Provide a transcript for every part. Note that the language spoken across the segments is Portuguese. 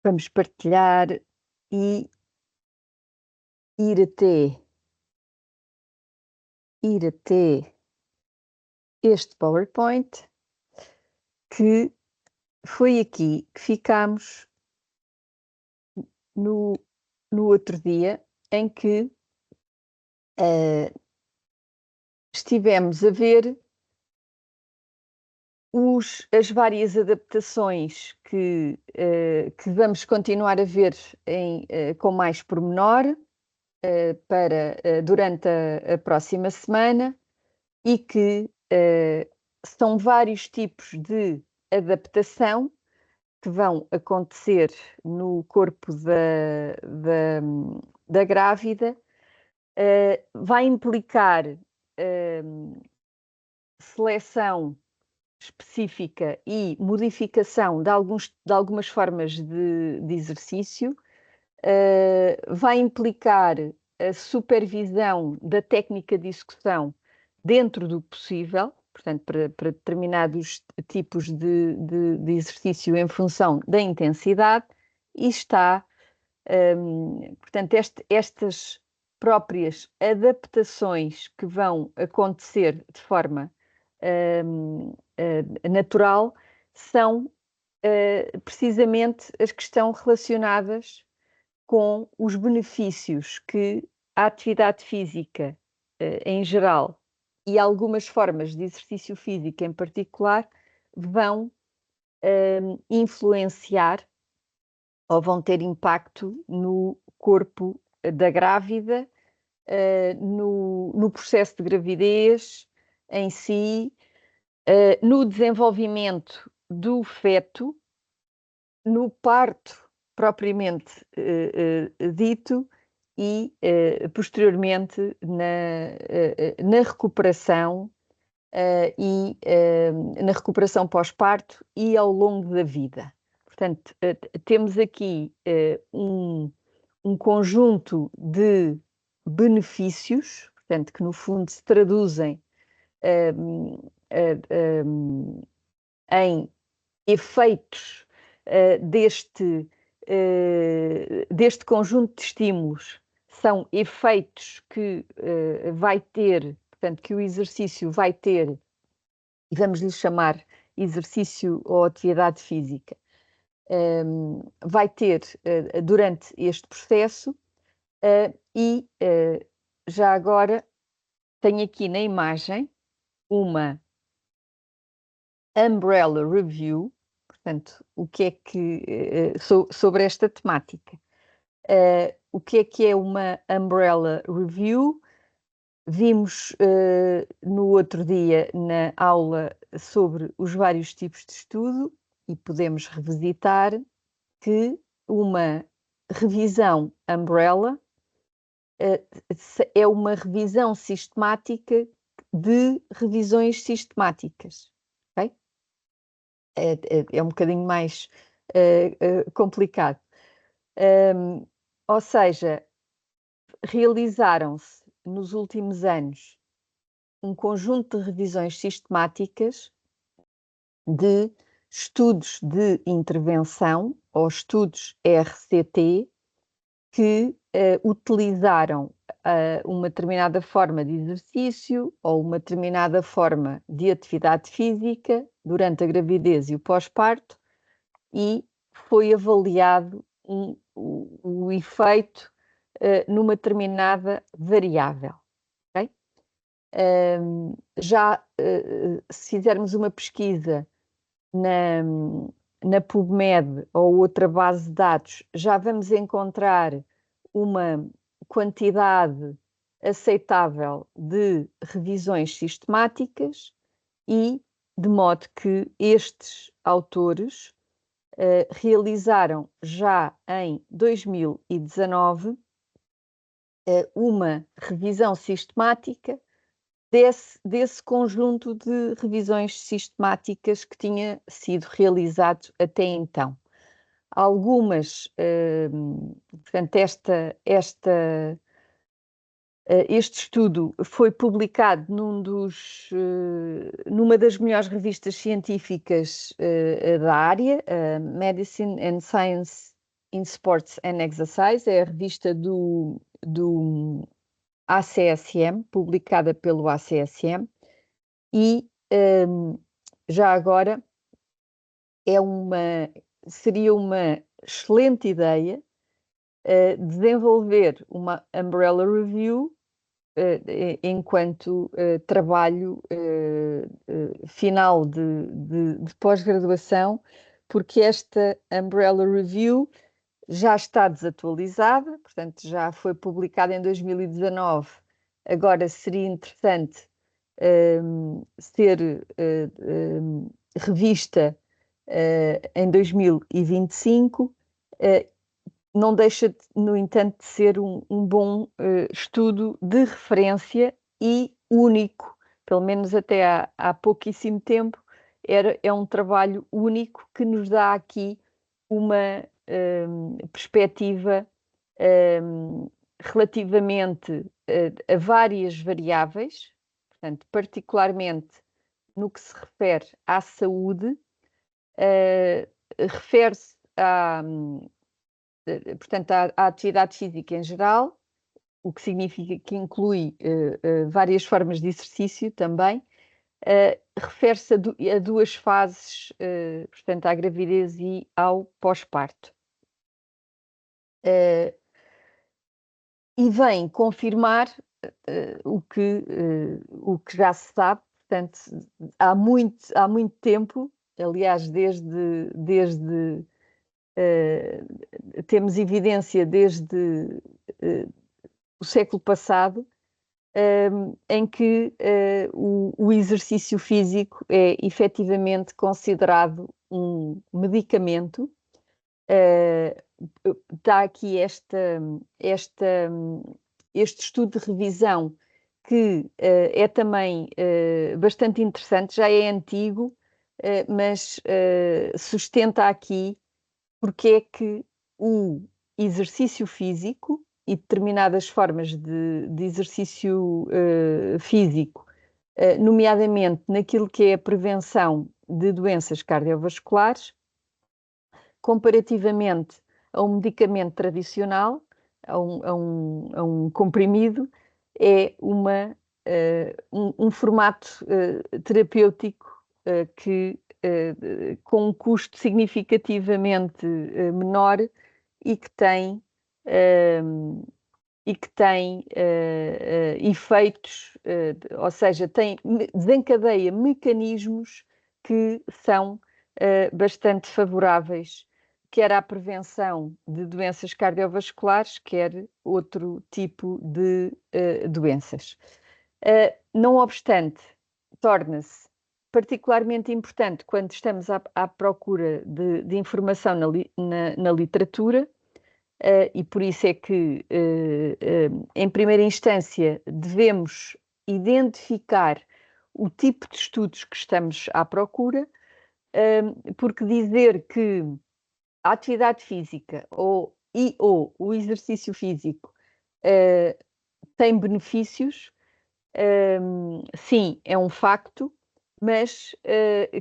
Vamos partilhar e ir até este PowerPoint, que foi aqui que ficámos no outro dia, em que estivemos a ver as várias adaptações que vamos continuar a ver com mais pormenor durante a próxima semana, e que são vários tipos de adaptação que vão acontecer no corpo da grávida. Vai implicar seleção específica e modificação de algumas formas de exercício. Vai implicar a supervisão da técnica de execução dentro do possível, portanto, para determinados tipos de exercício em função da intensidade, e portanto, estas próprias adaptações que vão acontecer de forma natural são precisamente as que estão relacionadas com os benefícios que a atividade física em geral e algumas formas de exercício físico em particular vão influenciar ou vão ter impacto no corpo da grávida, no processo de gravidez em si, no desenvolvimento do feto, no parto propriamente dito, e posteriormente na recuperação e na recuperação pós-parto e ao longo da vida. Portanto, temos aqui um conjunto de benefícios, portanto, que no fundo se traduzem em efeitos deste conjunto de estímulos. São efeitos que vai ter, portanto, que o exercício vai ter, e vamos lhe chamar exercício ou atividade física, vai ter durante este processo, e já agora tenho aqui na imagem uma Umbrella Review, portanto, o que é que sobre esta temática. O que é uma Umbrella Review? Vimos no outro dia na aula sobre os vários tipos de estudo, e podemos revisitar que uma revisão Umbrella é uma revisão sistemática de revisões sistemáticas. Okay? É um bocadinho mais complicado. Ou seja, realizaram-se nos últimos anos um conjunto de revisões sistemáticas de estudos de intervenção, ou estudos RCT, que utilizaram uma determinada forma de exercício ou uma determinada forma de atividade física durante a gravidez e o pós-parto, e foi avaliado o efeito numa determinada variável. Okay? Se fizermos uma pesquisa na PubMed ou outra base de dados, já vamos encontrar uma quantidade aceitável de revisões sistemáticas, e de modo que estes autores realizaram já em 2019 uma revisão sistemática desse conjunto de revisões sistemáticas que tinha sido realizado até então. Algumas, portanto, este estudo foi publicado numa das melhores revistas científicas da área, Medicine and Science in Sports and Exercise, é a revista do ACSM, publicada pelo ACSM, e já agora seria uma excelente ideia desenvolver uma Umbrella Review enquanto trabalho final de pós-graduação, porque esta Umbrella Review já está desatualizada, portanto já foi publicada em 2019, agora seria interessante ser revista em 2025, não deixa, no entanto, de ser um bom estudo de referência e único, pelo menos até há pouquíssimo tempo, é um trabalho único que nos dá aqui uma perspectiva relativamente a várias variáveis, portanto, particularmente no que se refere à saúde, refere-se portanto, à atividade física em geral, o que significa que inclui várias formas de exercício também, refere-se a duas fases, portanto, à gravidez e ao pós-parto. E vem confirmar o que já se sabe, portanto, há muito tempo, aliás, temos evidência desde o século passado, em que o exercício físico é efetivamente considerado um medicamento. Está aqui este estudo de revisão que é também bastante interessante, já é antigo, mas sustenta aqui porque é que o exercício físico e determinadas formas de exercício físico, nomeadamente naquilo que é a prevenção de doenças cardiovasculares, comparativamente a um medicamento tradicional, a um comprimido, é um formato terapêutico que com um custo significativamente menor e que tem efeitos, ou seja, desencadeia mecanismos que são bastante favoráveis, quer à prevenção de doenças cardiovasculares, quer outro tipo de doenças. Não obstante, torna-se particularmente importante quando estamos à procura de informação na literatura, e por isso é que, em primeira instância, devemos identificar o tipo de estudos que estamos à procura, porque dizer que a atividade física ou o exercício físico tem benefícios, sim, é um facto, mas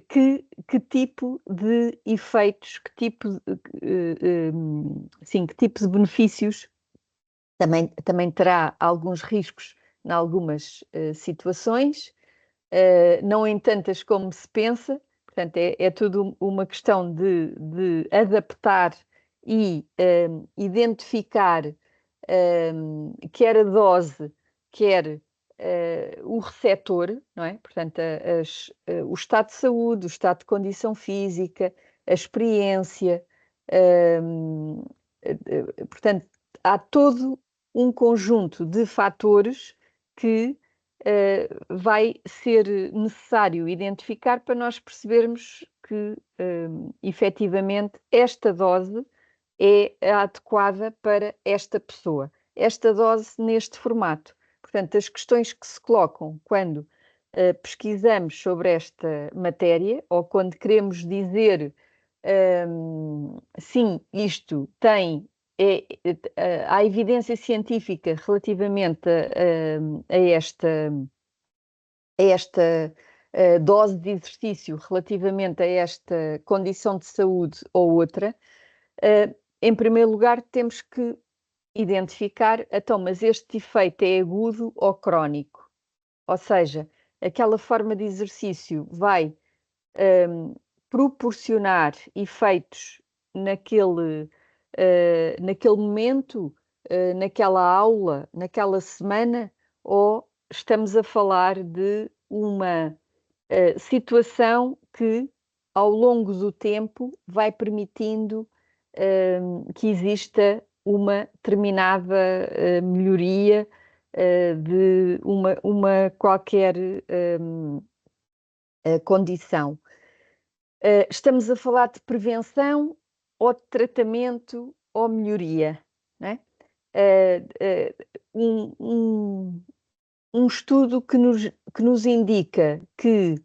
que tipo de efeitos, que tipo de benefícios também terá alguns riscos em algumas situações, não em tantas como se pensa, portanto é tudo uma questão de adaptar e identificar quer a dose, quer o receptor, não é? Portanto, o estado de saúde, o estado de condição física, a experiência, portanto, há todo um conjunto de fatores que vai ser necessário identificar para nós percebermos que, efetivamente, esta dose é adequada para esta pessoa, esta dose neste formato. Portanto, as questões que se colocam quando pesquisamos sobre esta matéria ou quando queremos dizer sim, isto tem, há evidência científica relativamente a esta dose de exercício, relativamente a esta condição de saúde ou outra, em primeiro lugar, temos que identificar, então, mas este efeito é agudo ou crónico? Ou seja, aquela forma de exercício vai proporcionar efeitos naquele momento, naquela aula, naquela semana, ou estamos a falar de uma situação que, ao longo do tempo, vai permitindo que exista uma determinada melhoria de uma qualquer condição. Estamos a falar de prevenção ou de tratamento ou melhoria, não é? Um estudo que nos indica que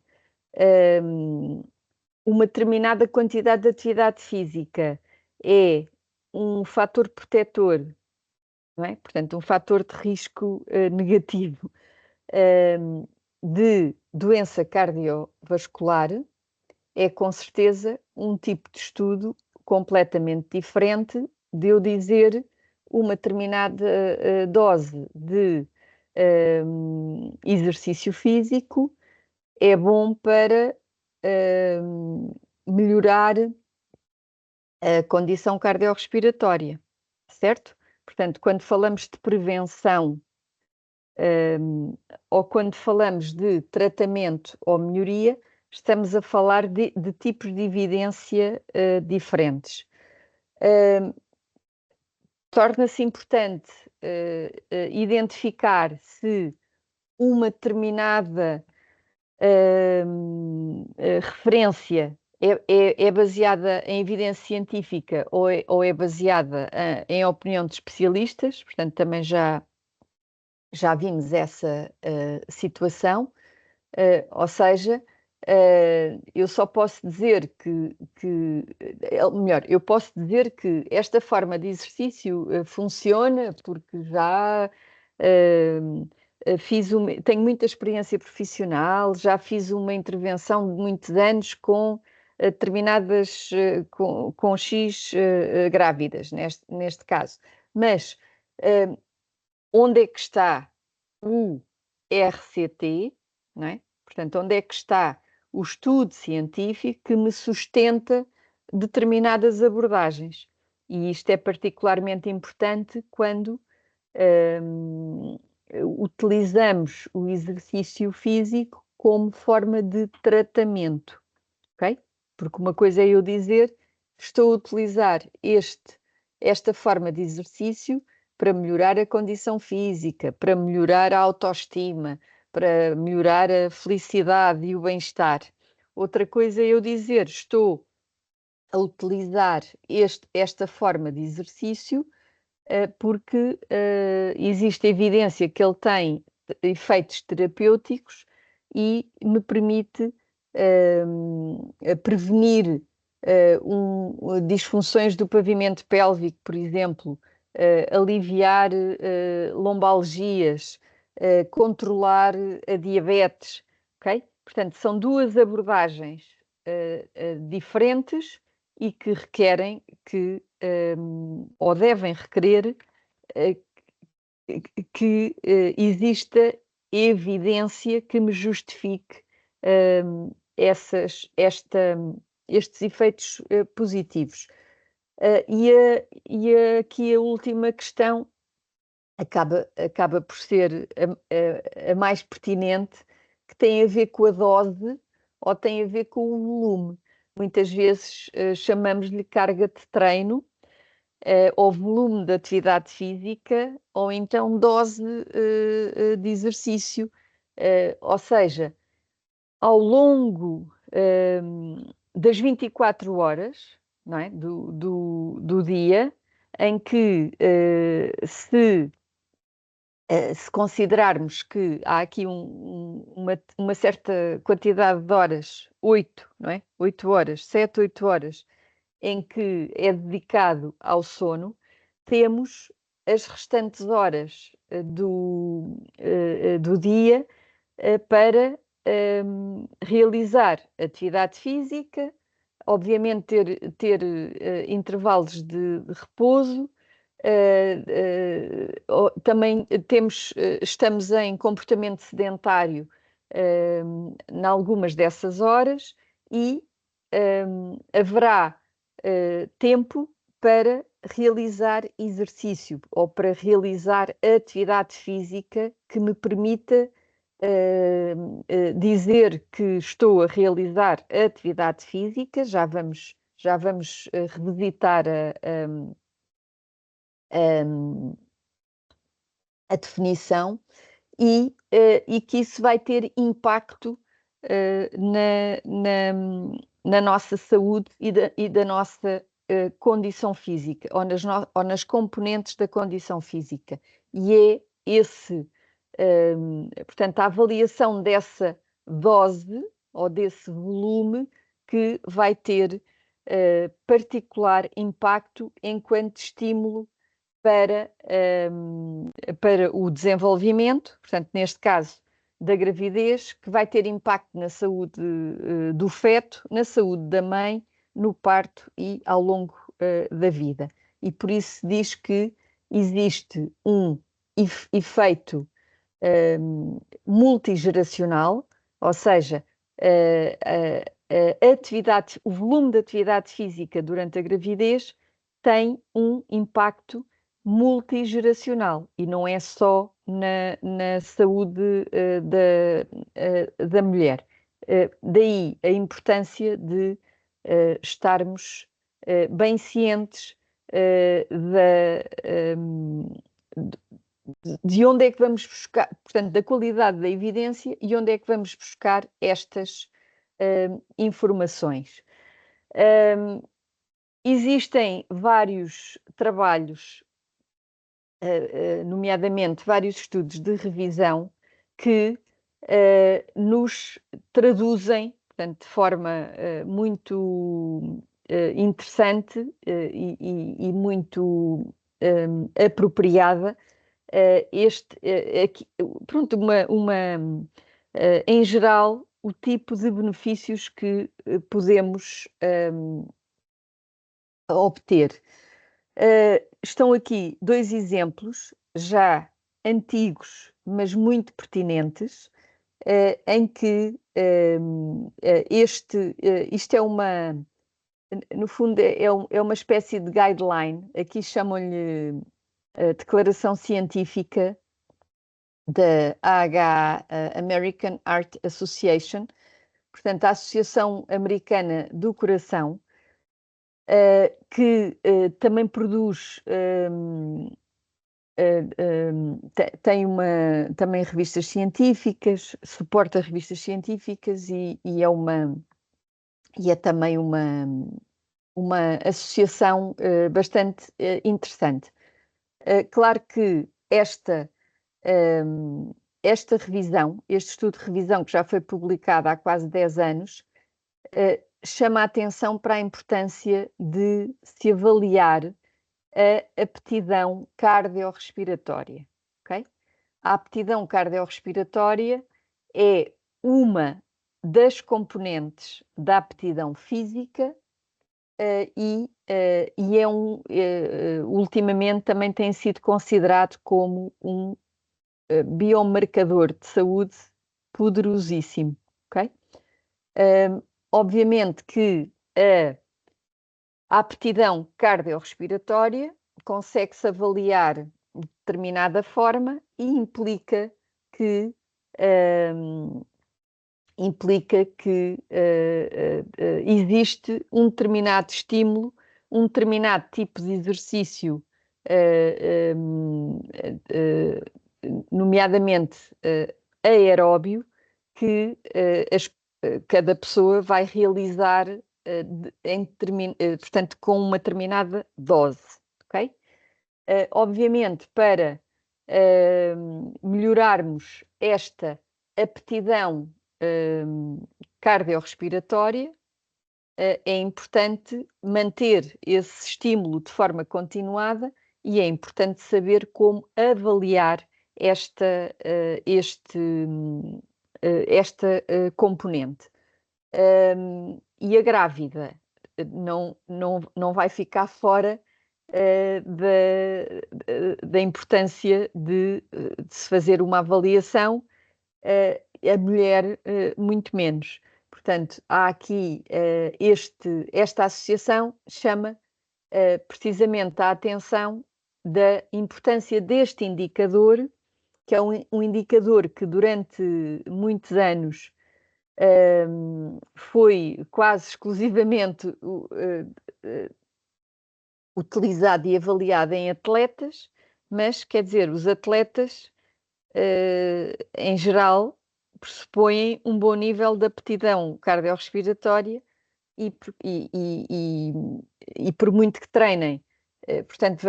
uma determinada quantidade de atividade física é um fator protetor, não é? Portanto, um fator de risco negativo de doença cardiovascular, é com certeza um tipo de estudo completamente diferente de eu dizer uma determinada dose de exercício físico é bom para melhorar a condição cardiorrespiratória, certo? Portanto, quando falamos de prevenção ou quando falamos de tratamento ou melhoria, estamos a falar de tipos de evidência diferentes. Torna-se importante identificar se uma determinada referência é baseada em evidência científica ou é baseada em opinião de especialistas, portanto, também já vimos essa situação, ou seja, eu só posso dizer melhor, eu posso dizer que esta forma de exercício funciona porque já tenho muita experiência profissional, já fiz uma intervenção de muitos anos com determinadas, com X grávidas, neste caso. Mas onde é que está o RCT, não é? Portanto, onde é que está o estudo científico que me sustenta determinadas abordagens? E isto é particularmente importante quando utilizamos o exercício físico como forma de tratamento, ok? Porque uma coisa é eu dizer, estou a utilizar esta forma de exercício para melhorar a condição física, para melhorar a autoestima, para melhorar a felicidade e o bem-estar. Outra coisa é eu dizer, estou a utilizar esta forma de exercício porque existe evidência que ele tem efeitos terapêuticos e me permite prevenir disfunções do pavimento pélvico, por exemplo, aliviar lombalgias, controlar a diabetes, ok? Portanto, são duas abordagens diferentes e que requerem que, ou devem requerer, que exista evidência que me justifique estes efeitos positivos. E aqui a última questão acaba por ser a mais pertinente, que tem a ver com a dose ou tem a ver com o volume. Muitas vezes chamamos-lhe carga de treino, ou volume de atividade física, ou então dose de exercício. Ou seja, ao longo das 24 horas, não é? do dia, em que se considerarmos que há aqui uma certa quantidade de horas, 8, não é? 8 horas, 7, 8 horas, em que é dedicado ao sono, temos as restantes horas do dia para realizar atividade física, obviamente ter intervalos de repouso. Também estamos em comportamento sedentário em algumas dessas horas e haverá tempo para realizar exercício ou para realizar atividade física que me permita dizer que estou a realizar atividade física. Já vamos revisitar a definição e que isso vai ter impacto na nossa saúde e da nossa condição física, ou nas componentes da condição física. E é portanto, a avaliação dessa dose ou desse volume que vai ter particular impacto enquanto estímulo para o desenvolvimento, portanto, neste caso, da gravidez, que vai ter impacto na saúde do feto, na saúde da mãe, no parto e ao longo da vida. E por isso diz que existe um efeito multigeracional, ou seja, o volume de atividade física durante a gravidez tem um impacto multigeracional e não é só na saúde da mulher. Daí a importância de estarmos bem cientes de onde é que vamos buscar, portanto, da qualidade da evidência e onde é que vamos buscar estas informações. Existem vários trabalhos, nomeadamente vários estudos de revisão, que nos traduzem, portanto, de forma muito interessante e muito apropriada pronto, em geral, o tipo de benefícios que podemos obter. Estão aqui dois exemplos já antigos, mas muito pertinentes, em que isto é no fundo, é uma espécie de guideline. Aqui chamam-lhe a declaração científica da AHA, American Heart Association, portanto, a Associação Americana do Coração, que também produz, tem também revistas científicas, suporta revistas científicas e é também uma associação bastante interessante. Claro que esta revisão, este estudo de revisão que já foi publicado há quase 10 anos, chama a atenção para a importância de se avaliar a aptidão cardiorrespiratória, ok? A aptidão cardiorrespiratória é uma das componentes da aptidão física e ultimamente também tem sido considerado como um biomarcador de saúde poderosíssimo, ok? Obviamente que a aptidão cardiorrespiratória consegue-se avaliar de determinada forma e implica que existe um determinado estímulo, um determinado tipo de exercício, nomeadamente aeróbio, que cada pessoa vai realizar portanto, com uma determinada dose, ok? Obviamente, para melhorarmos esta aptidão cardiorrespiratória, é importante manter esse estímulo de forma continuada e é importante saber como avaliar esta componente. E a grávida não vai ficar fora da importância de se fazer uma avaliação, a mulher muito menos. Portanto, há aqui esta associação chama precisamente a atenção da importância deste indicador, que é um indicador que durante muitos anos foi quase exclusivamente utilizado e avaliado em atletas, mas quer dizer, os atletas em geral pressupõem um bom nível de aptidão cardiorrespiratória e por muito que treinem, portanto,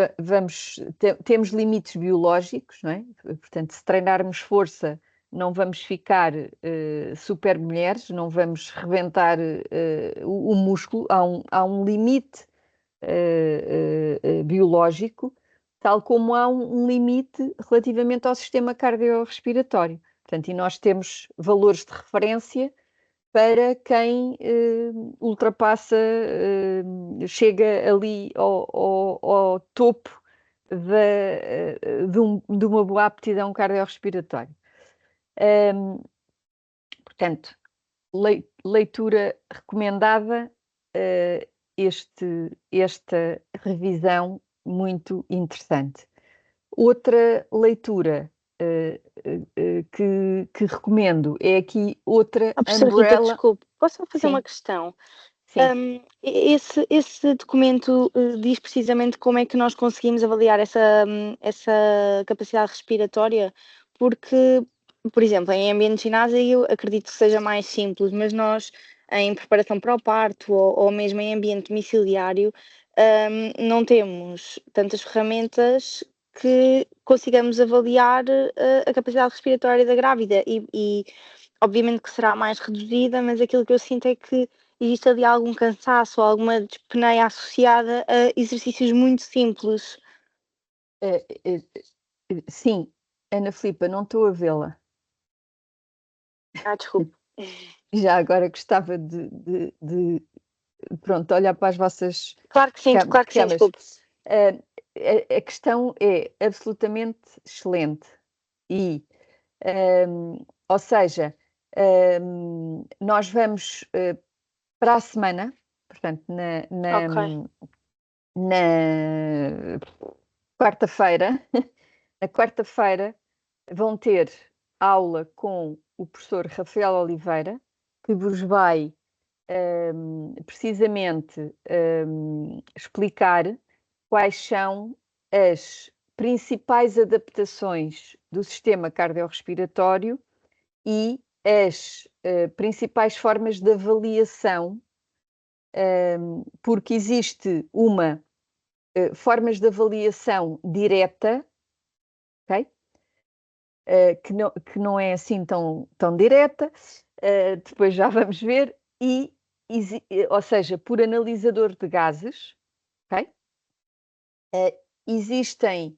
temos limites biológicos, não é? Portanto, se treinarmos força, não vamos ficar super mulheres, não vamos rebentar o músculo, há um limite biológico, tal como há um limite relativamente ao sistema cardiorrespiratório. Portanto, e nós temos valores de referência para quem ultrapassa, chega ali ao topo de uma boa aptidão cardiorrespiratória. Portanto, leitura recomendada, esta revisão muito interessante. Outra leitura que recomendo é aqui outra Professora Rita, umbrella. desculpe, posso fazer Sim. uma questão? Sim. Esse documento diz precisamente como é que nós conseguimos avaliar essa capacidade respiratória, porque, por exemplo, em ambiente de ginásio eu acredito que seja mais simples, mas nós, em preparação para o parto ou mesmo em ambiente domiciliário, não temos tantas ferramentas que consigamos avaliar a capacidade respiratória da grávida e obviamente que será mais reduzida, mas aquilo que eu sinto é que existe ali algum cansaço ou alguma dispneia associada a exercícios muito simples. Sim, Ana Filipa, não estou a vê-la. Desculpe. Já agora gostava de pronto, olhar para as vossas Claro que sim, câmaras. desculpe. A questão é absolutamente excelente e, ou seja, nós vamos para a semana, portanto, Ok. na quarta-feira, na quarta-feira vão ter aula com o professor Rafael Oliveira, que vos vai precisamente explicar quais são as principais adaptações do sistema cardiorrespiratório e as principais formas de avaliação, porque existe uma formas de avaliação direta, ok? Que não é assim tão direta, depois já vamos ver, ou seja, por analisador de gases, ok? Existem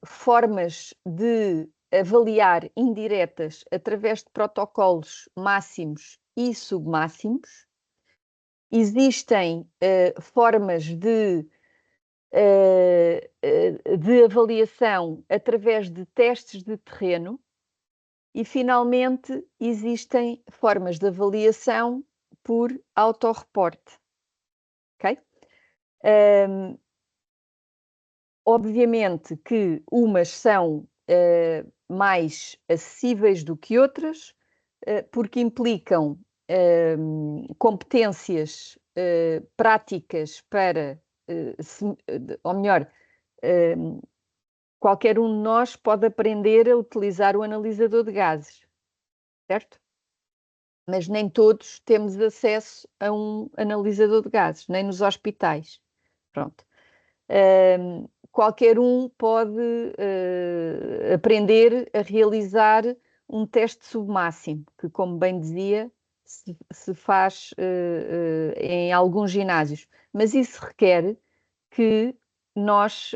formas de avaliar indiretas através de protocolos máximos e submáximos. Existem formas de avaliação através de testes de terreno e, finalmente, existem formas de avaliação por autorreporte. Ok? Obviamente que umas são mais acessíveis do que outras, porque implicam competências práticas para, ou melhor, qualquer um de nós pode aprender a utilizar o analisador de gases, certo? Mas nem todos temos acesso a um analisador de gases, nem nos hospitais. Pronto. Qualquer um pode aprender a realizar um teste submáximo, que, como bem dizia, se faz em alguns ginásios. Mas isso requer que nós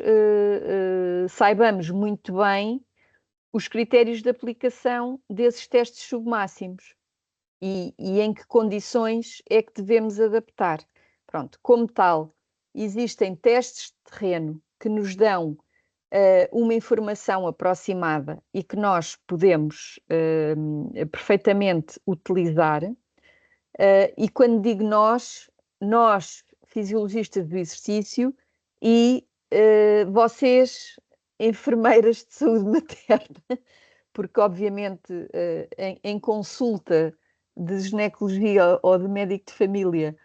saibamos muito bem os critérios de aplicação desses testes submáximos. e em que condições é que devemos adaptar. Pronto, como tal, existem testes de terreno que nos dão uma informação aproximada e que nós podemos perfeitamente utilizar. E quando digo nós, fisiologistas do exercício, e vocês, enfermeiras de saúde materna, porque obviamente em consulta de ginecologia ou de médico de família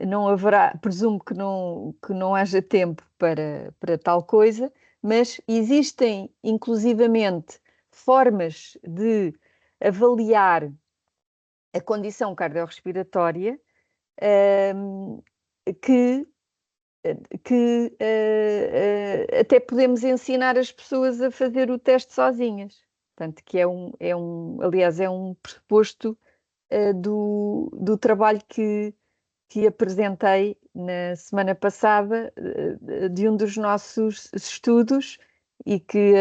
não haverá, presumo que não haja tempo para tal coisa, mas existem inclusivamente formas de avaliar a condição cardiorrespiratória que até podemos ensinar as pessoas a fazer o teste sozinhas. Portanto, que aliás, é um pressuposto do trabalho que apresentei na semana passada de um dos nossos estudos e que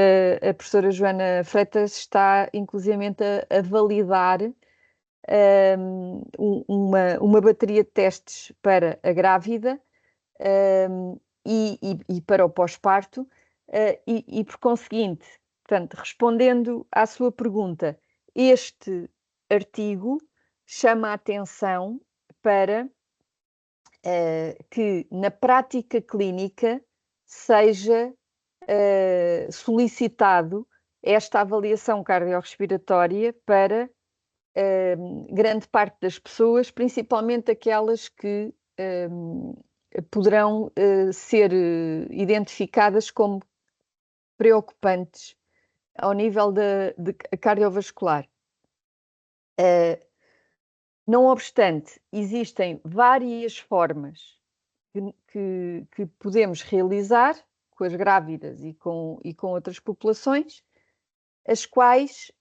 a professora Joana Freitas está inclusivamente a validar uma bateria de testes para a grávida e para o pós-parto e por conseguinte, portanto, respondendo à sua pergunta, este artigo chama a atenção para que na prática clínica seja solicitado esta avaliação cardiorrespiratória para grande parte das pessoas, principalmente aquelas que poderão ser identificadas como preocupantes ao nível de cardiovascular. Não obstante, existem várias formas que podemos realizar com as grávidas e com outras populações, as quais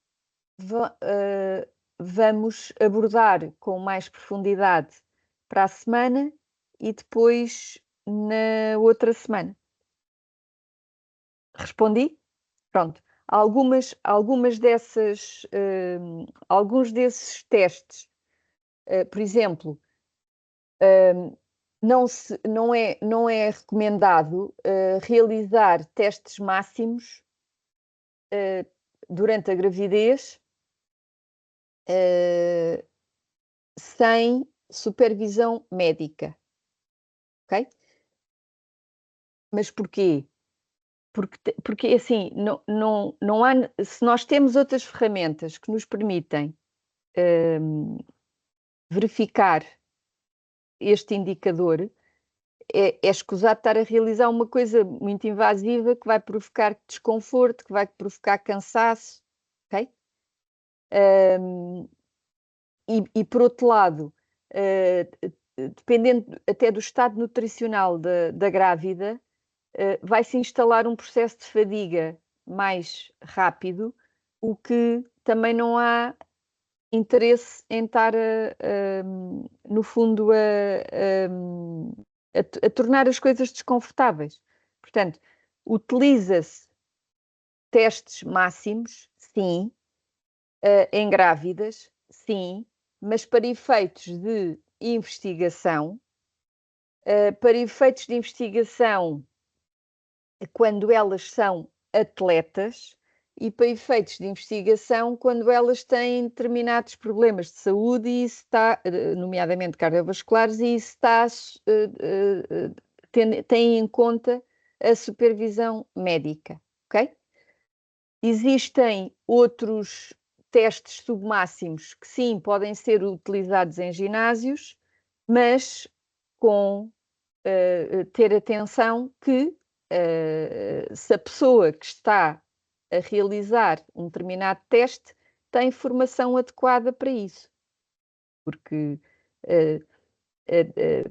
vamos abordar com mais profundidade para a semana e depois na outra semana. Respondi? Pronto. Alguns desses testes, por exemplo, não é recomendado realizar testes máximos durante a gravidez sem supervisão médica, ok? Mas porquê? Porque assim, não há, se nós temos outras ferramentas que nos permitem verificar este indicador, é escusado estar a realizar uma coisa muito invasiva que vai provocar desconforto, que vai provocar cansaço, ok? E por outro lado, dependendo até do estado nutricional da grávida, vai-se instalar um processo de fadiga mais rápido, o que também não há interesse em estar, no fundo, a tornar as coisas desconfortáveis. Portanto, utiliza-se testes máximos, sim, em grávidas, sim, mas para efeitos de investigação, quando elas são atletas e para efeitos de investigação quando elas têm determinados problemas de saúde e isso está, nomeadamente cardiovasculares, e isso está, tem em conta a supervisão médica, ok? Existem outros testes submáximos que sim podem ser utilizados em ginásios, mas com ter atenção que se a pessoa que está a realizar um determinado teste tem formação adequada para isso. Porque,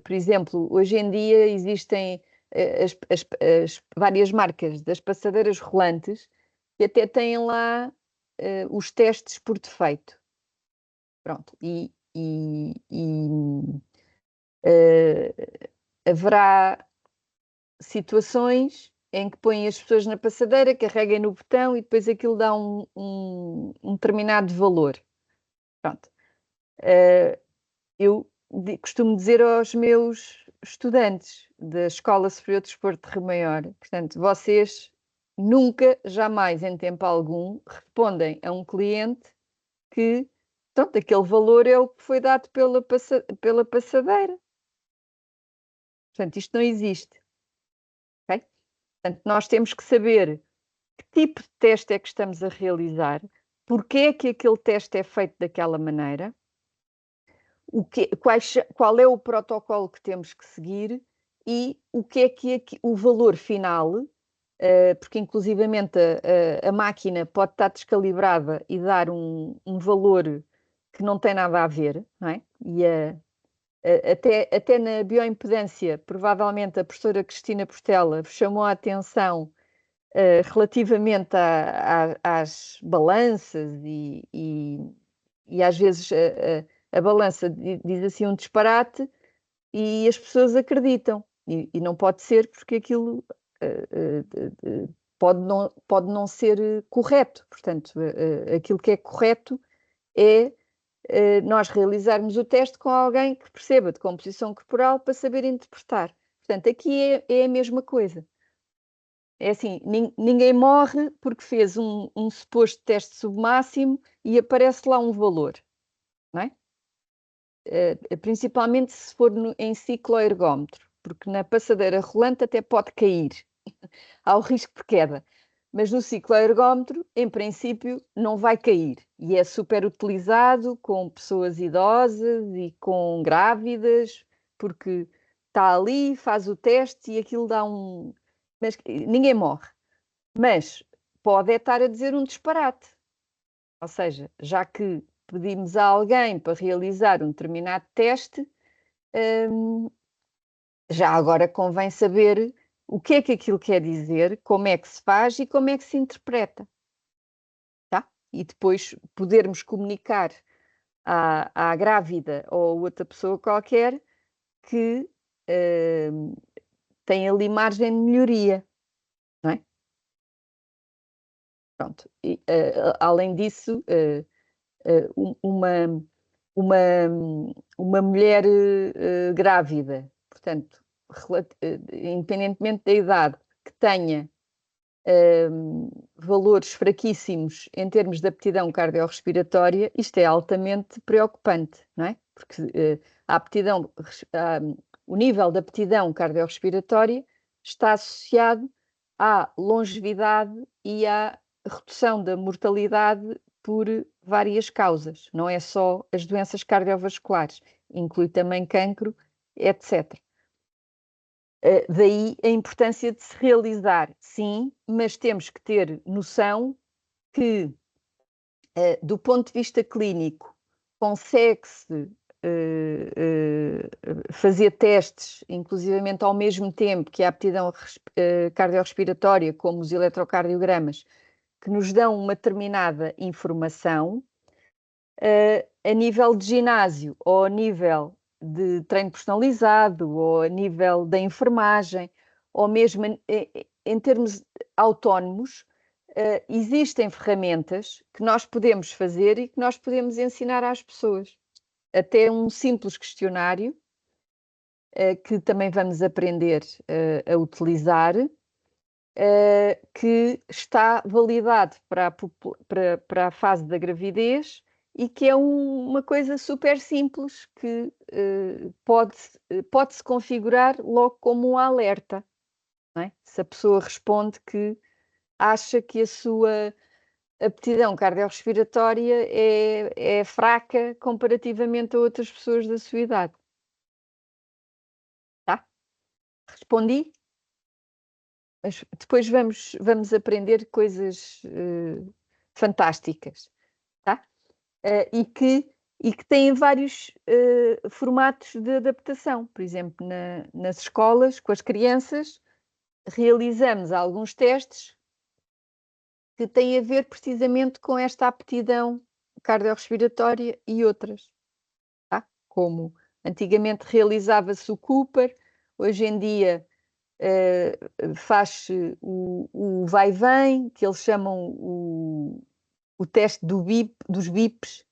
por exemplo, hoje em dia existem as várias marcas das passadeiras rolantes que até têm lá os testes por defeito. Pronto. Haverá situações em que põem as pessoas na passadeira, carreguem no botão e depois aquilo dá um determinado valor. Pronto. Eu costumo dizer aos meus estudantes da Escola Superior de Desporto de Rio Maior, portanto, vocês nunca, jamais, em tempo algum, respondem a um cliente que, pronto, aquele valor é o que foi dado pela passadeira. Portanto, isto não existe. Okay? Portanto, nós temos que saber que tipo de teste é que estamos a realizar, porque é que aquele teste é feito daquela maneira, qual é o protocolo que temos que seguir e o que é o valor final, porque inclusivamente a máquina pode estar descalibrada e dar um valor que não tem nada a ver, não é? E até na bioimpedância, provavelmente a professora Cristina Portela vos chamou a atenção relativamente às balanças e às vezes a balança diz assim um disparate e as pessoas acreditam. E não pode ser porque aquilo pode não ser correto. Portanto, aquilo que é correto é nós realizarmos o teste com alguém que perceba de composição corporal para saber interpretar. Portanto, aqui é a mesma coisa. É assim, ninguém morre porque fez um suposto teste submáximo e aparece lá um valor, não é? Principalmente se for em cicloergómetro, porque na passadeira rolante até pode cair, há o risco de queda, mas no cicloergómetro, em princípio, não vai cair e é super utilizado com pessoas idosas e com grávidas, porque está ali, faz o teste e aquilo dá um. Mas ninguém morre. Mas pode estar a dizer um disparate. Ou seja, já que pedimos a alguém para realizar um determinado teste, já agora convém saber o que é que aquilo quer dizer, como é que se faz e como é que se interpreta. Tá? E depois podermos comunicar à grávida ou outra pessoa qualquer que tem ali margem de melhoria. Não é? Pronto. E, além disso, uma, uma, uma mulher grávida, portanto, independentemente da idade, que tenha valores fraquíssimos em termos de aptidão cardiorrespiratória, isto é altamente preocupante, não é? Porque a aptidão, o nível de aptidão cardiorrespiratória está associado à longevidade e à redução da mortalidade por várias causas, não é só as doenças cardiovasculares, inclui também cancro, etc. Daí a importância de se realizar, sim, mas temos que ter noção que, do ponto de vista clínico, consegue-se fazer testes, inclusivamente ao mesmo tempo que a aptidão cardiorrespiratória, como os eletrocardiogramas, que nos dão uma determinada informação. A nível de ginásio ou a nível de treino personalizado ou a nível da enfermagem ou mesmo em termos autónomos, existem ferramentas que nós podemos fazer e que nós podemos ensinar às pessoas. Até um simples questionário que também vamos aprender a utilizar, que está validado para a fase da gravidez e que é uma coisa super simples que pode-se configurar logo como um alerta, não é? Se a pessoa responde que acha que a sua aptidão cardiorrespiratória é fraca comparativamente a outras pessoas da sua idade. Tá? Respondi? Mas depois vamos aprender coisas fantásticas, tá? E que têm vários formatos de adaptação. Por exemplo, nas escolas, com as crianças, realizamos alguns testes que têm a ver precisamente com esta aptidão cardiorrespiratória e outras, tá? Como antigamente realizava-se o Cooper, hoje em dia faz-se o vai-vem, que eles chamam o teste dos bips,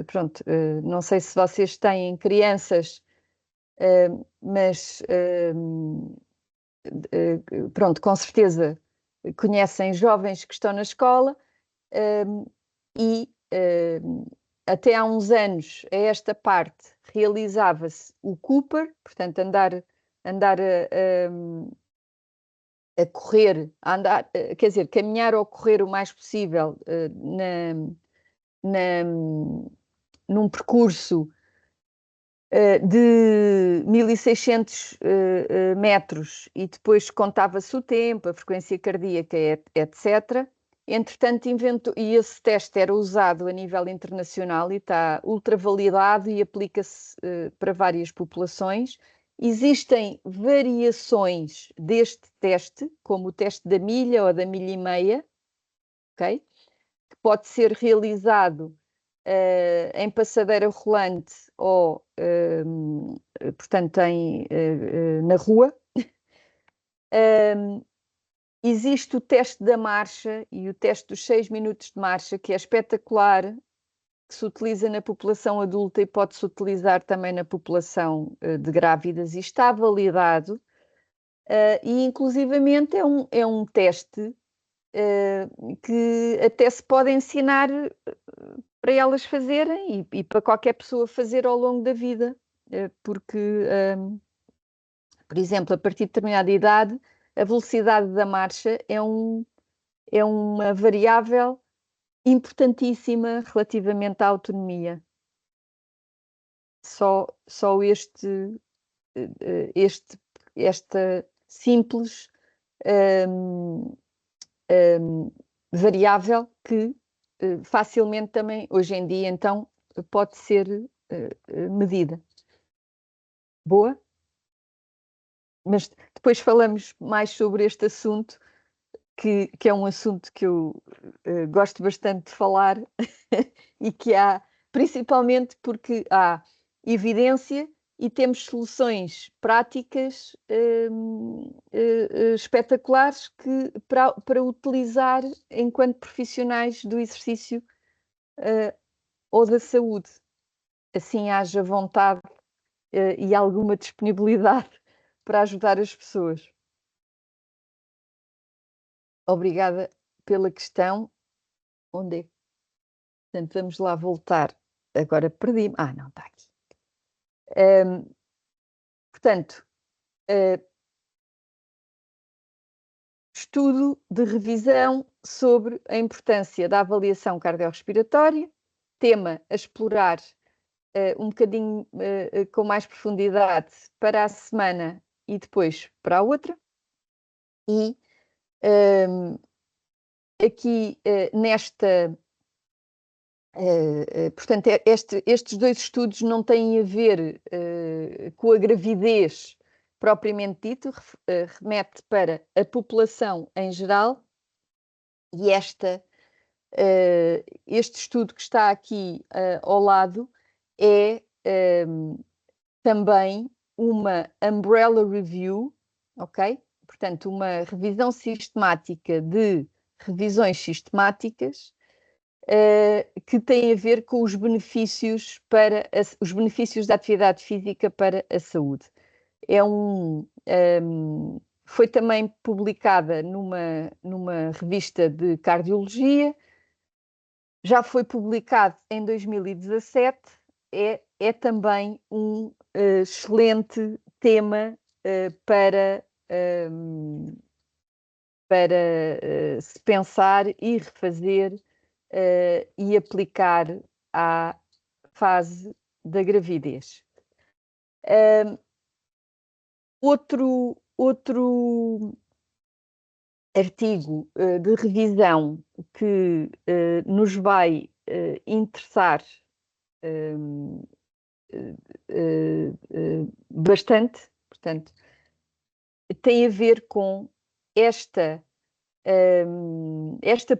pronto, não sei se vocês têm crianças, mas pronto, com certeza conhecem jovens que estão na escola, e até há uns anos, a esta parte, realizava-se o Cooper, portanto, andar a correr, quer dizer, caminhar ou correr o mais possível num percurso de 1600 metros, e depois contava-se o tempo, a frequência cardíaca, etc. Entretanto, e esse teste era usado a nível internacional e está ultravalidado e aplica-se para várias populações. Existem variações deste teste, como o teste da milha ou da milha e meia, ok? Que pode ser realizado em passadeira rolante ou, portanto, na rua. Existe o teste da marcha e o teste dos 6 minutos de marcha, que é espetacular, que se utiliza na população adulta e pode-se utilizar também na população de grávidas, e está validado, e inclusivamente é um teste que até se pode ensinar para elas fazerem e para qualquer pessoa fazer ao longo da vida, porque, por exemplo, a partir de determinada idade, a velocidade da marcha é uma variável importantíssima relativamente à autonomia. Só esta simples variável que facilmente também, hoje em dia, então, pode ser medida. Boa? Mas depois falamos mais sobre este assunto, que é um assunto que eu gosto bastante de falar e que há, principalmente porque há evidência e temos soluções práticas espetaculares para utilizar enquanto profissionais do exercício ou da saúde. Assim haja vontade e alguma disponibilidade para ajudar as pessoas. Obrigada pela questão. Onde é? Portanto, vamos lá voltar. Agora perdi-me. Não, está aqui. Portanto, estudo de revisão sobre a importância da avaliação cardiorrespiratória, tema a explorar um bocadinho com mais profundidade para a semana e depois para a outra. E aqui nesta... portanto, estes dois estudos não têm a ver com a gravidez propriamente dito, remete para a população em geral, e este estudo que está aqui ao lado é também uma umbrella review, ok? Portanto, uma revisão sistemática de revisões sistemáticas que tem a ver com os benefícios os benefícios da atividade física para a saúde. Foi também publicada numa revista de cardiologia, já foi publicado em 2017, é também um excelente tema para se pensar e refazer e aplicar à fase da gravidez. Outro artigo de revisão que nos vai interessar bastante, portanto, tem a ver com esta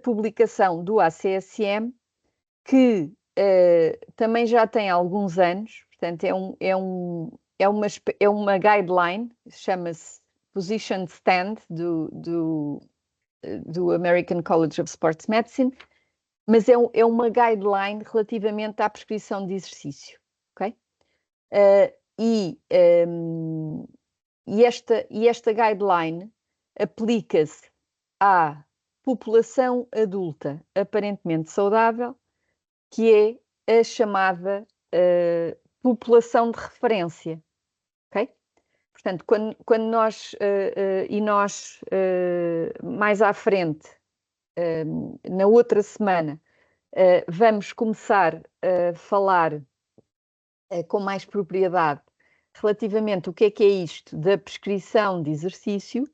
publicação do ACSM, que também já tem alguns anos, portanto, é uma guideline, chama-se Position Stand do American College of Sports Medicine, mas é uma guideline relativamente à prescrição de exercício, ok? E esta guideline aplica-se à população adulta aparentemente saudável, que é a chamada população de referência, ok? Portanto, quando nós, mais à frente, na outra semana, vamos começar a falar com mais propriedade relativamente o que é isto da prescrição de exercício,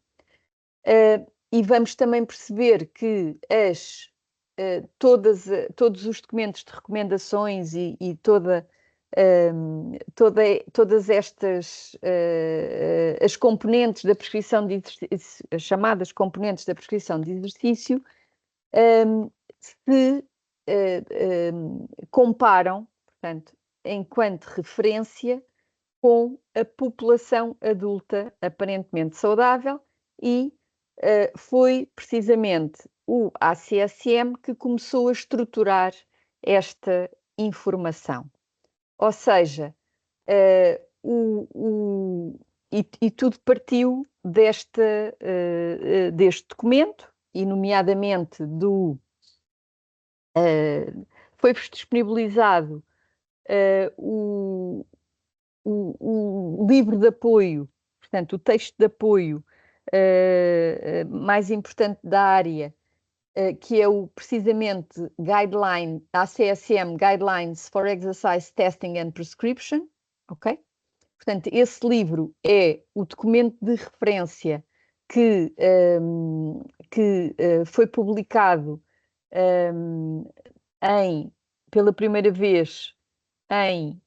e vamos também perceber que todos os documentos de recomendações e todas estas as componentes da prescrição de exercício, as chamadas componentes da prescrição de exercício, se comparam, portanto, enquanto referência com a população adulta aparentemente saudável, e foi precisamente o ACSM que começou a estruturar esta informação. Ou seja, e tudo partiu deste documento, e nomeadamente foi disponibilizado o livro de apoio, portanto, o texto de apoio mais importante da área, que é precisamente Guideline, ACSM Guidelines for Exercise Testing and Prescription, ok? Portanto, esse livro é o documento de referência que foi publicado pela primeira vez em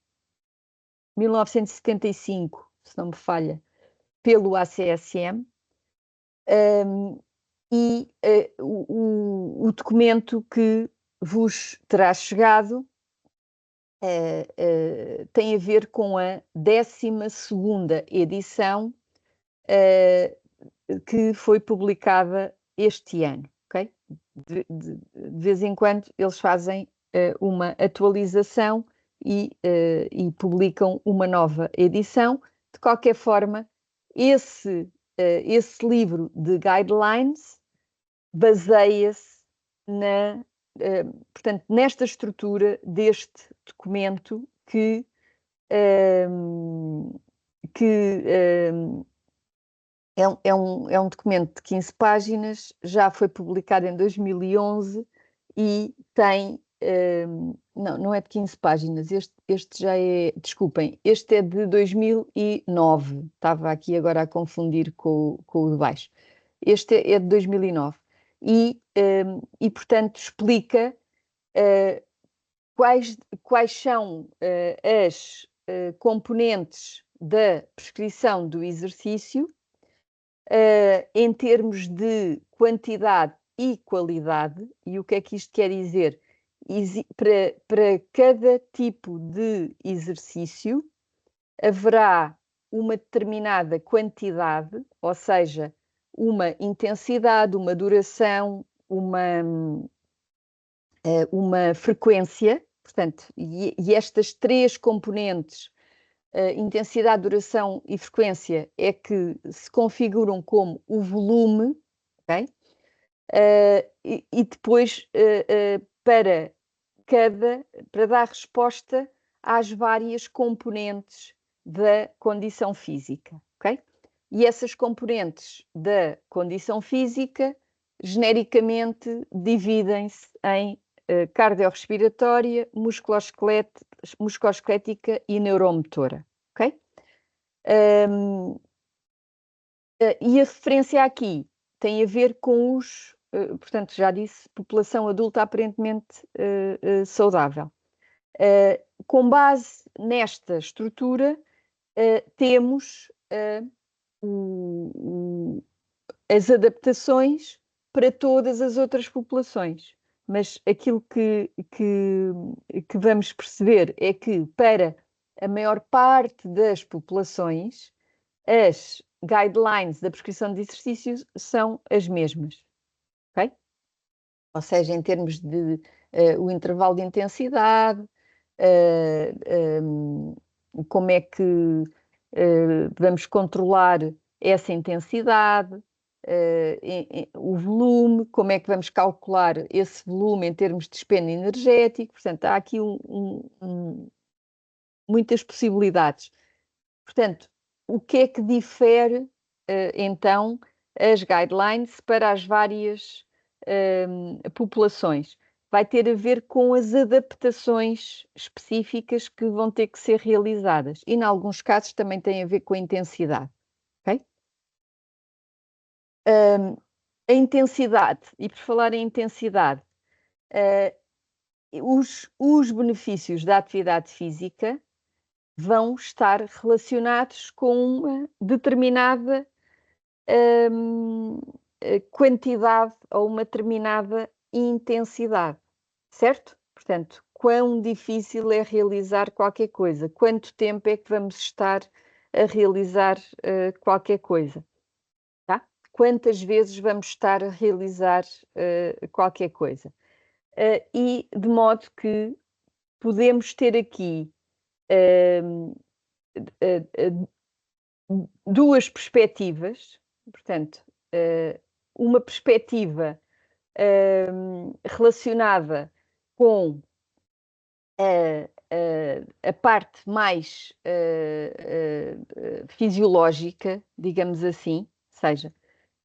1975, se não me falha, pelo ACSM, e o documento que vos terá chegado tem a ver com a 12ª edição que foi publicada este ano, ok? De vez em quando eles fazem uma atualização e publicam uma nova edição. De qualquer forma, esse livro de guidelines baseia-se portanto, nesta estrutura deste documento que é um documento de 15 páginas, já foi publicado em 2011 e tem... não é de 15 páginas, este já é... Desculpem, este é de 2009. Estava aqui agora a confundir com o de baixo. Este é de 2009. E portanto, explica quais são as componentes da prescrição do exercício, em termos de quantidade e qualidade. E o que é que isto quer dizer? Para cada tipo de exercício haverá uma determinada quantidade, ou seja, uma intensidade, uma duração, uma frequência, portanto, e estas três componentes, intensidade, duração e frequência, é que se configuram como o volume, ok? E depois, para dar resposta às várias componentes da condição física, ok? E essas componentes da condição física, genericamente, dividem-se em cardiorrespiratória, musculoesquelética e neuromotora, ok? E a referência aqui tem a ver com portanto, já disse, população adulta aparentemente saudável. Com base nesta estrutura, temos as adaptações para todas as outras populações. Mas aquilo que vamos perceber é que, para a maior parte das populações, as guidelines da prescrição de exercícios são as mesmas, ok? Ou seja, em termos de o intervalo de intensidade, como é que vamos controlar essa intensidade, o volume, como é que vamos calcular esse volume em termos de dispêndio energético. Portanto, há aqui muitas possibilidades. Portanto, o que é que difere, então, as guidelines para as várias populações? Vai ter a ver com as adaptações específicas que vão ter que ser realizadas. E, em alguns casos, também tem a ver com a intensidade. Okay? A intensidade, e por falar em intensidade, os benefícios da atividade física vão estar relacionados com uma determinada quantidade ou uma determinada intensidade, certo? Portanto, quão difícil é realizar qualquer coisa, quanto tempo é que vamos estar a realizar qualquer coisa, tá? Quantas vezes vamos estar a realizar qualquer coisa. E de modo que podemos ter aqui duas perspectivas, portanto, uma perspectiva relacionada com a parte mais fisiológica, digamos assim, ou seja,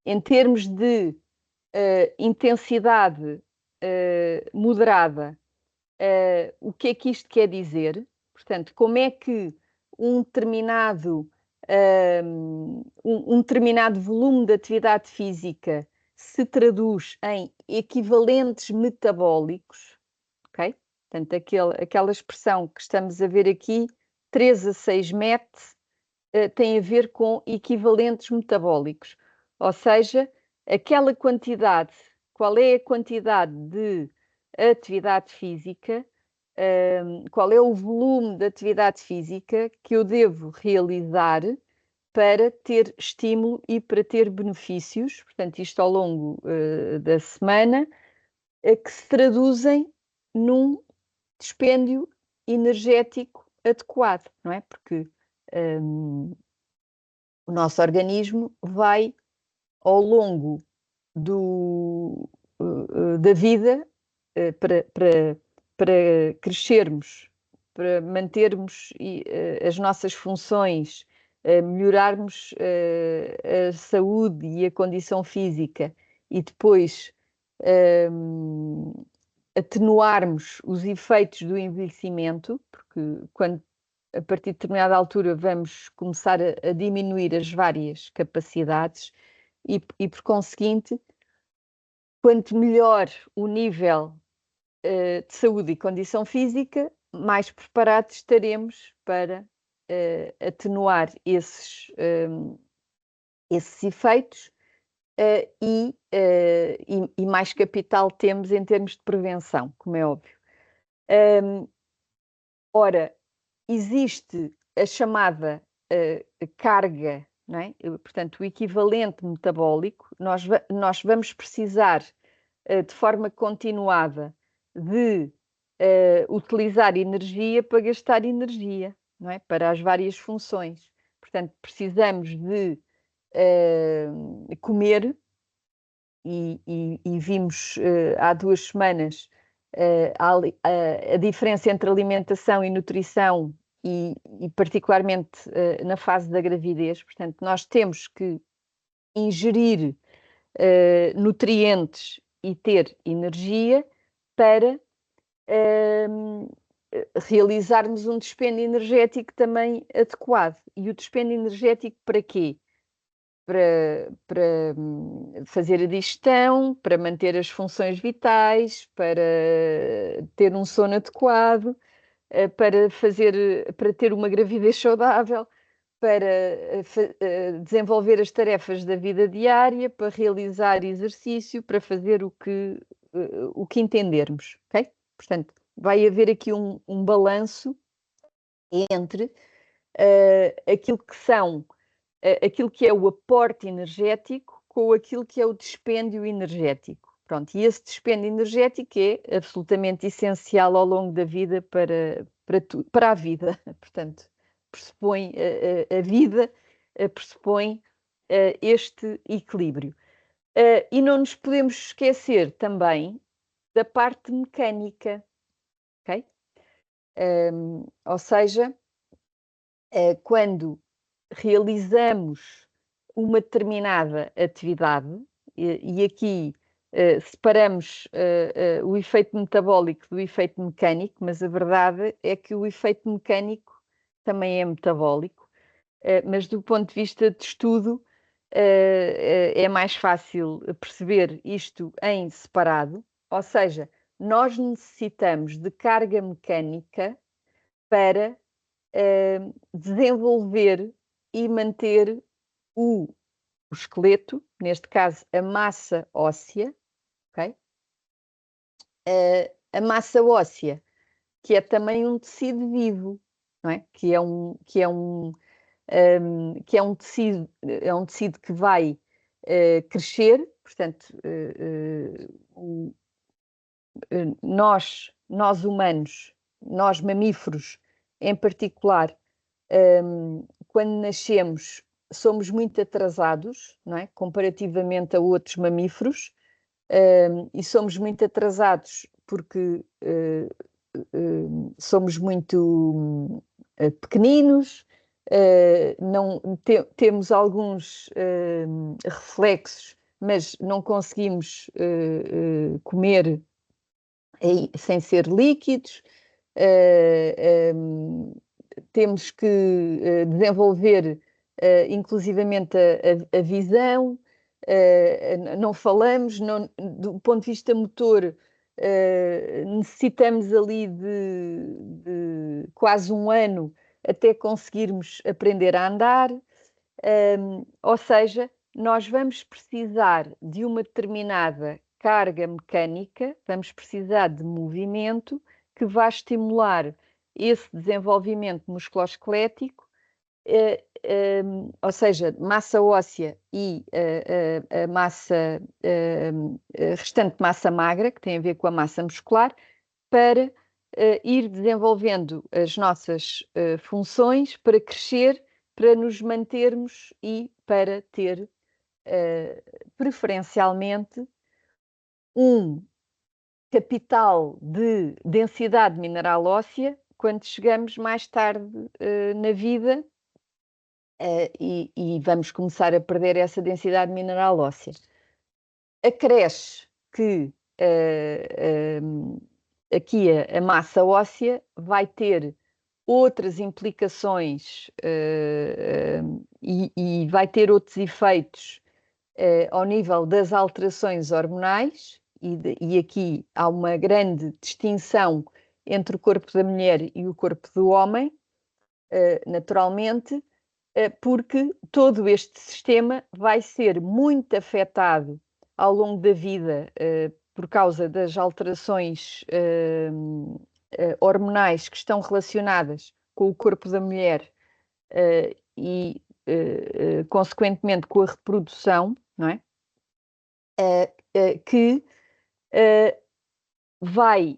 em termos de intensidade moderada, o que é que isto quer dizer? Portanto, como é que um determinado volume de atividade física se traduz em equivalentes metabólicos, ok? Portanto, aquela expressão que estamos a ver aqui, 3 a 6 MET, tem a ver com equivalentes metabólicos, ou seja, aquela quantidade, qual é a quantidade de atividade física, qual é o volume de atividade física que eu devo realizar para ter estímulo e para ter benefícios, portanto, isto ao longo da semana, que se traduzem num dispêndio energético adequado, não é? Porque o nosso organismo vai, ao longo da vida, para crescermos, para mantermos as nossas funções, melhorarmos a saúde e a condição física e depois atenuarmos os efeitos do envelhecimento, porque a partir de determinada altura vamos começar a diminuir as várias capacidades e por conseguinte, quanto melhor o nível de saúde e condição física, mais preparados estaremos para atenuar esses efeitos e mais capital temos em termos de prevenção, como é óbvio. Ora, existe a chamada carga, não é? Portanto, o equivalente metabólico, nós vamos precisar de forma continuada de utilizar energia para gastar energia, não é? Para as várias funções. Portanto, precisamos de comer e vimos há 2 semanas a diferença entre alimentação e nutrição e particularmente na fase da gravidez. Portanto, nós temos que ingerir nutrientes e ter energia para realizarmos um dispêndio energético também adequado. E o dispêndio energético para quê? Para fazer a digestão, para manter as funções vitais, para ter um sono adequado, para ter uma gravidez saudável, para desenvolver as tarefas da vida diária, para realizar exercício, para fazer o que entendermos, ok? Portanto, vai haver aqui um balanço entre aquilo que é o aporte energético com aquilo que é o dispêndio energético. Pronto, e esse dispêndio energético é absolutamente essencial ao longo da vida para a vida. Portanto, pressupõe a vida, pressupõe este equilíbrio. E não nos podemos esquecer também da parte mecânica, ok? Ou seja, quando realizamos uma determinada atividade, e aqui separamos o efeito metabólico do efeito mecânico, mas a verdade é que o efeito mecânico também é metabólico, mas do ponto de vista de estudo é mais fácil perceber isto em separado, ou seja, nós necessitamos de carga mecânica para desenvolver e manter o esqueleto, neste caso a massa óssea, ok? A massa óssea, que é também um tecido vivo, não é? Que é um tecido que vai crescer, portanto, nós humanos, nós mamíferos em particular, quando nascemos, somos muito atrasados, não é? Comparativamente a outros mamíferos, e somos muito atrasados porque somos muito pequeninos, temos alguns reflexos, mas não conseguimos comer sem ser líquidos. Temos que desenvolver inclusivamente a visão, não falamos, do ponto de vista motor, necessitamos ali de quase um ano até conseguirmos aprender a andar, ou seja, nós vamos precisar de uma determinada carga mecânica, vamos precisar de movimento que vai estimular esse desenvolvimento musculoesquelético, ou seja, massa óssea e a massa, a restante massa magra, que tem a ver com a massa muscular, para ir desenvolvendo as nossas funções, para crescer, para nos mantermos e para ter, preferencialmente, um capital de densidade mineral óssea quando chegamos mais tarde na vida e vamos começar a perder essa densidade mineral óssea. Acresce que aqui a massa óssea vai ter outras implicações e vai ter outros efeitos ao nível das alterações hormonais, e aqui há uma grande distinção entre o corpo da mulher e o corpo do homem, naturalmente, porque todo este sistema vai ser muito afetado ao longo da vida por causa das alterações hormonais que estão relacionadas com o corpo da mulher e, consequentemente, com a reprodução, não é? Que vai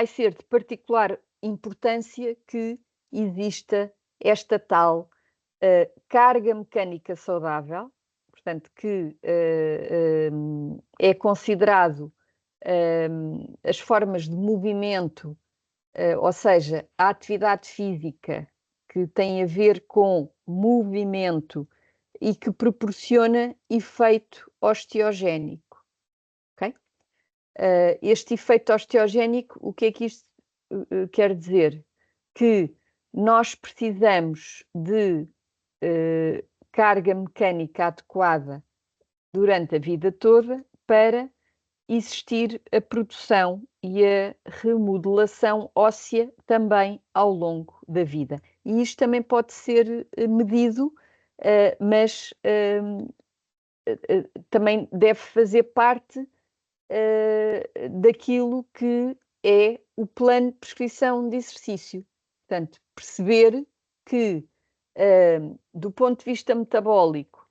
ser de particular importância que exista esta tal carga mecânica saudável, portanto, que é considerado as formas de movimento, ou seja, a atividade física que tem a ver com movimento e que proporciona efeito osteogénico. Okay? Este efeito osteogénico, o que é que isto quer dizer? Que nós precisamos de carga mecânica adequada durante a vida toda para existir a produção e a remodelação óssea também ao longo da vida. E isto também pode ser medido, mas também deve fazer parte daquilo que é o plano de prescrição de exercício. Portanto, perceber que, do ponto de vista metabólico,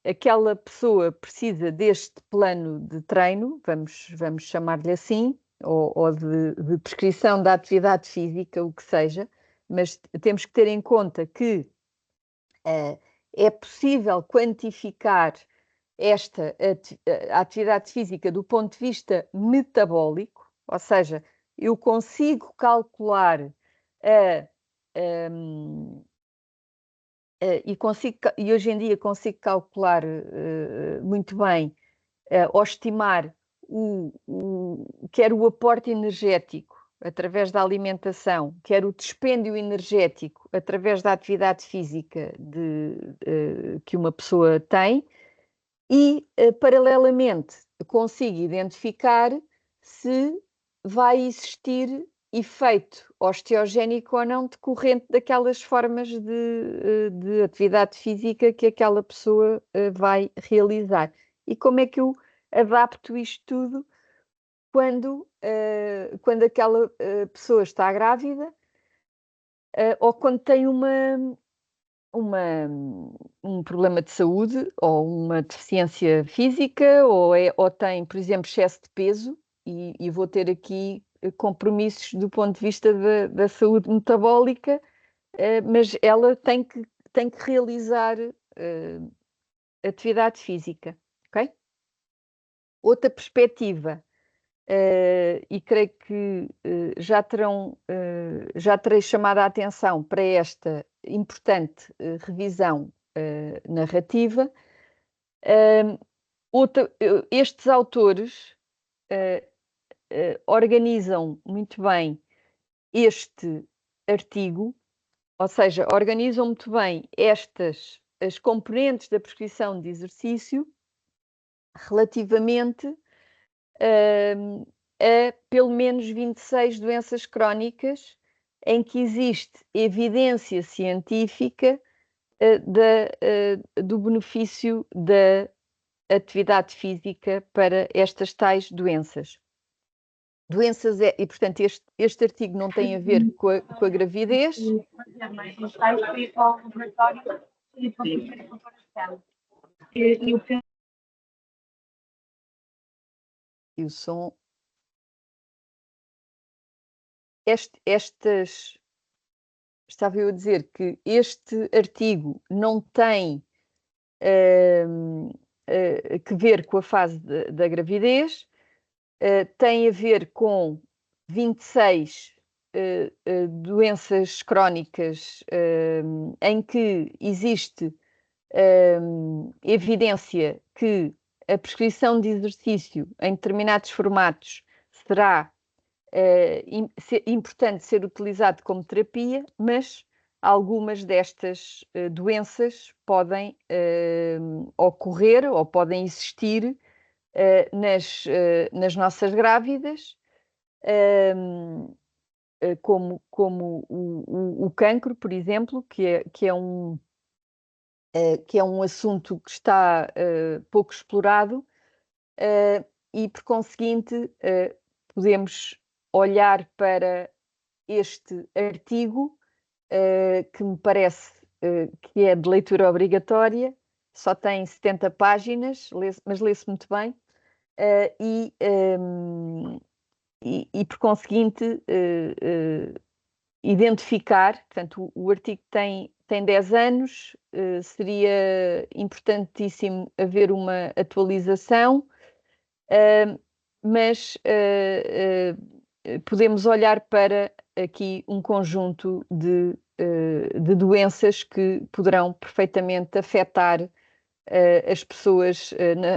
aquela pessoa precisa deste plano de treino, vamos chamar-lhe assim, ou de prescrição da atividade física, o que seja, mas temos que ter em conta que é possível quantificar esta atividade física do ponto de vista metabólico, ou seja, eu consigo calcular e hoje em dia consigo calcular muito bem, ou estimar quer o aporte energético através da alimentação, quer o dispêndio energético através da atividade física que uma pessoa tem, e paralelamente consigo identificar se vai existir efeito osteogénico ou não decorrente daquelas formas de atividade física que aquela pessoa vai realizar. E como é que eu adapto isto tudo quando aquela pessoa está grávida ou quando tem um problema de saúde ou uma deficiência física ou tem, por exemplo, excesso de peso e vou ter aqui compromissos do ponto de vista da saúde metabólica, mas ela tem que realizar atividade física, ok? Outra perspectiva, e creio que já terei chamado a atenção para esta importante revisão narrativa. Estes autores organizam muito bem este artigo, ou seja, organizam muito bem as componentes da prescrição de exercício relativamente a pelo menos 26 doenças crónicas em que existe evidência científica do benefício da atividade física para estas tais doenças. E portanto, este artigo não tem a ver com a gravidez. E o som. Estava eu a dizer que este artigo não tem que ver com a fase da gravidez, tem a ver com 26 doenças crónicas em que existe evidência que a prescrição de exercício em determinados formatos será importante ser utilizado como terapia, mas algumas destas doenças podem ocorrer ou podem existir nas nossas grávidas, como o cancro, por exemplo, que é um assunto que está pouco explorado, e por conseguinte podemos olhar para este artigo, que me parece que é de leitura obrigatória, só tem 70 páginas, mas lê-se muito bem, e por conseguinte identificar, portanto, o artigo tem 10 anos, seria importantíssimo haver uma atualização, mas podemos olhar para aqui um conjunto de doenças que poderão perfeitamente afetar as pessoas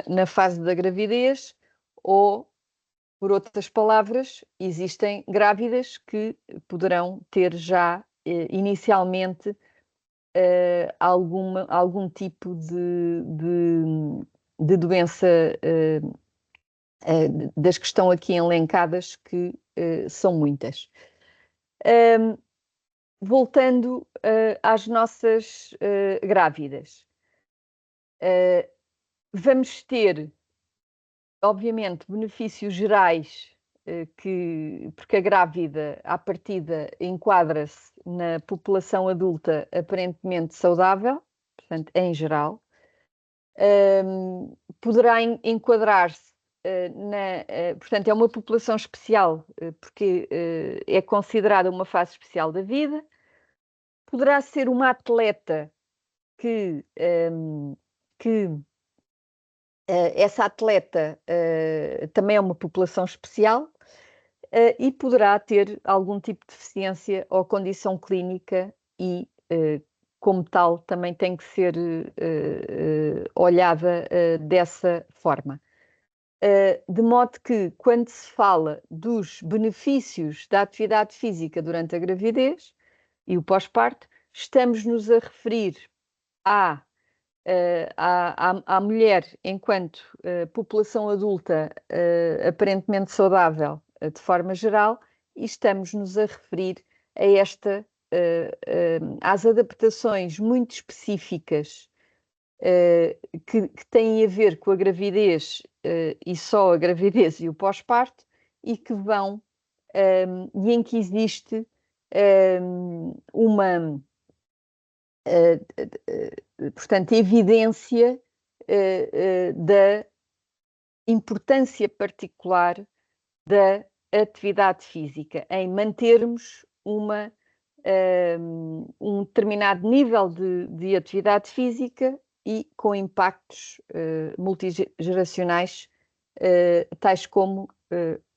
na fase da gravidez, ou, por outras palavras, existem grávidas que poderão ter já inicialmente algum tipo de doença das que estão aqui elencadas, que são muitas. Voltando às nossas grávidas, vamos ter, obviamente, benefícios gerais, porque a grávida, à partida, enquadra-se na população adulta aparentemente saudável, portanto, em geral. poderá enquadrar-se portanto, é uma população especial, porque é considerada uma fase especial da vida. Poderá ser uma atleta que essa atleta também é uma população especial e poderá ter algum tipo de deficiência ou condição clínica e, como tal, também tem que ser olhada dessa forma. De modo que, quando se fala dos benefícios da atividade física durante a gravidez e o pós-parto, estamos-nos a referir à mulher enquanto população adulta aparentemente saudável de forma geral, e estamos-nos a referir a às adaptações muito específicas que têm a ver com a gravidez e só a gravidez e o pós-parto, e que vão e em que existe uma portanto, evidência da importância particular da atividade física, em mantermos um determinado nível de atividade física e com impactos multigeracionais, tais como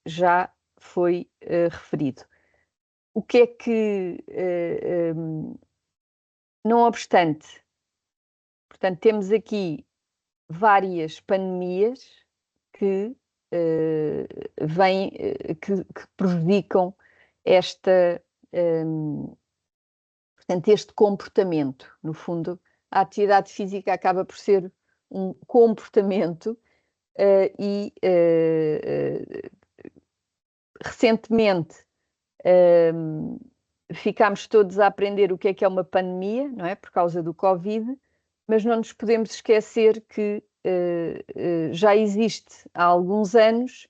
já foi referido. O que é que, não obstante, portanto, temos aqui várias pandemias que que prejudicam portanto, este comportamento. No fundo, a atividade física acaba por ser um comportamento e recentemente ficámos todos a aprender o que é uma pandemia, não é? Por causa do Covid, mas não nos podemos esquecer que já existe há alguns anos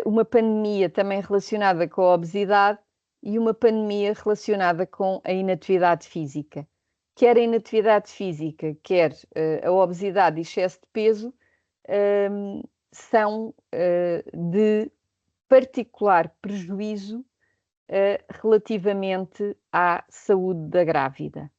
uma pandemia também relacionada com a obesidade e uma pandemia relacionada com a inatividade física. Quer a inatividade física, quer a obesidade e excesso de peso são de particular prejuízo relativamente à saúde da grávida.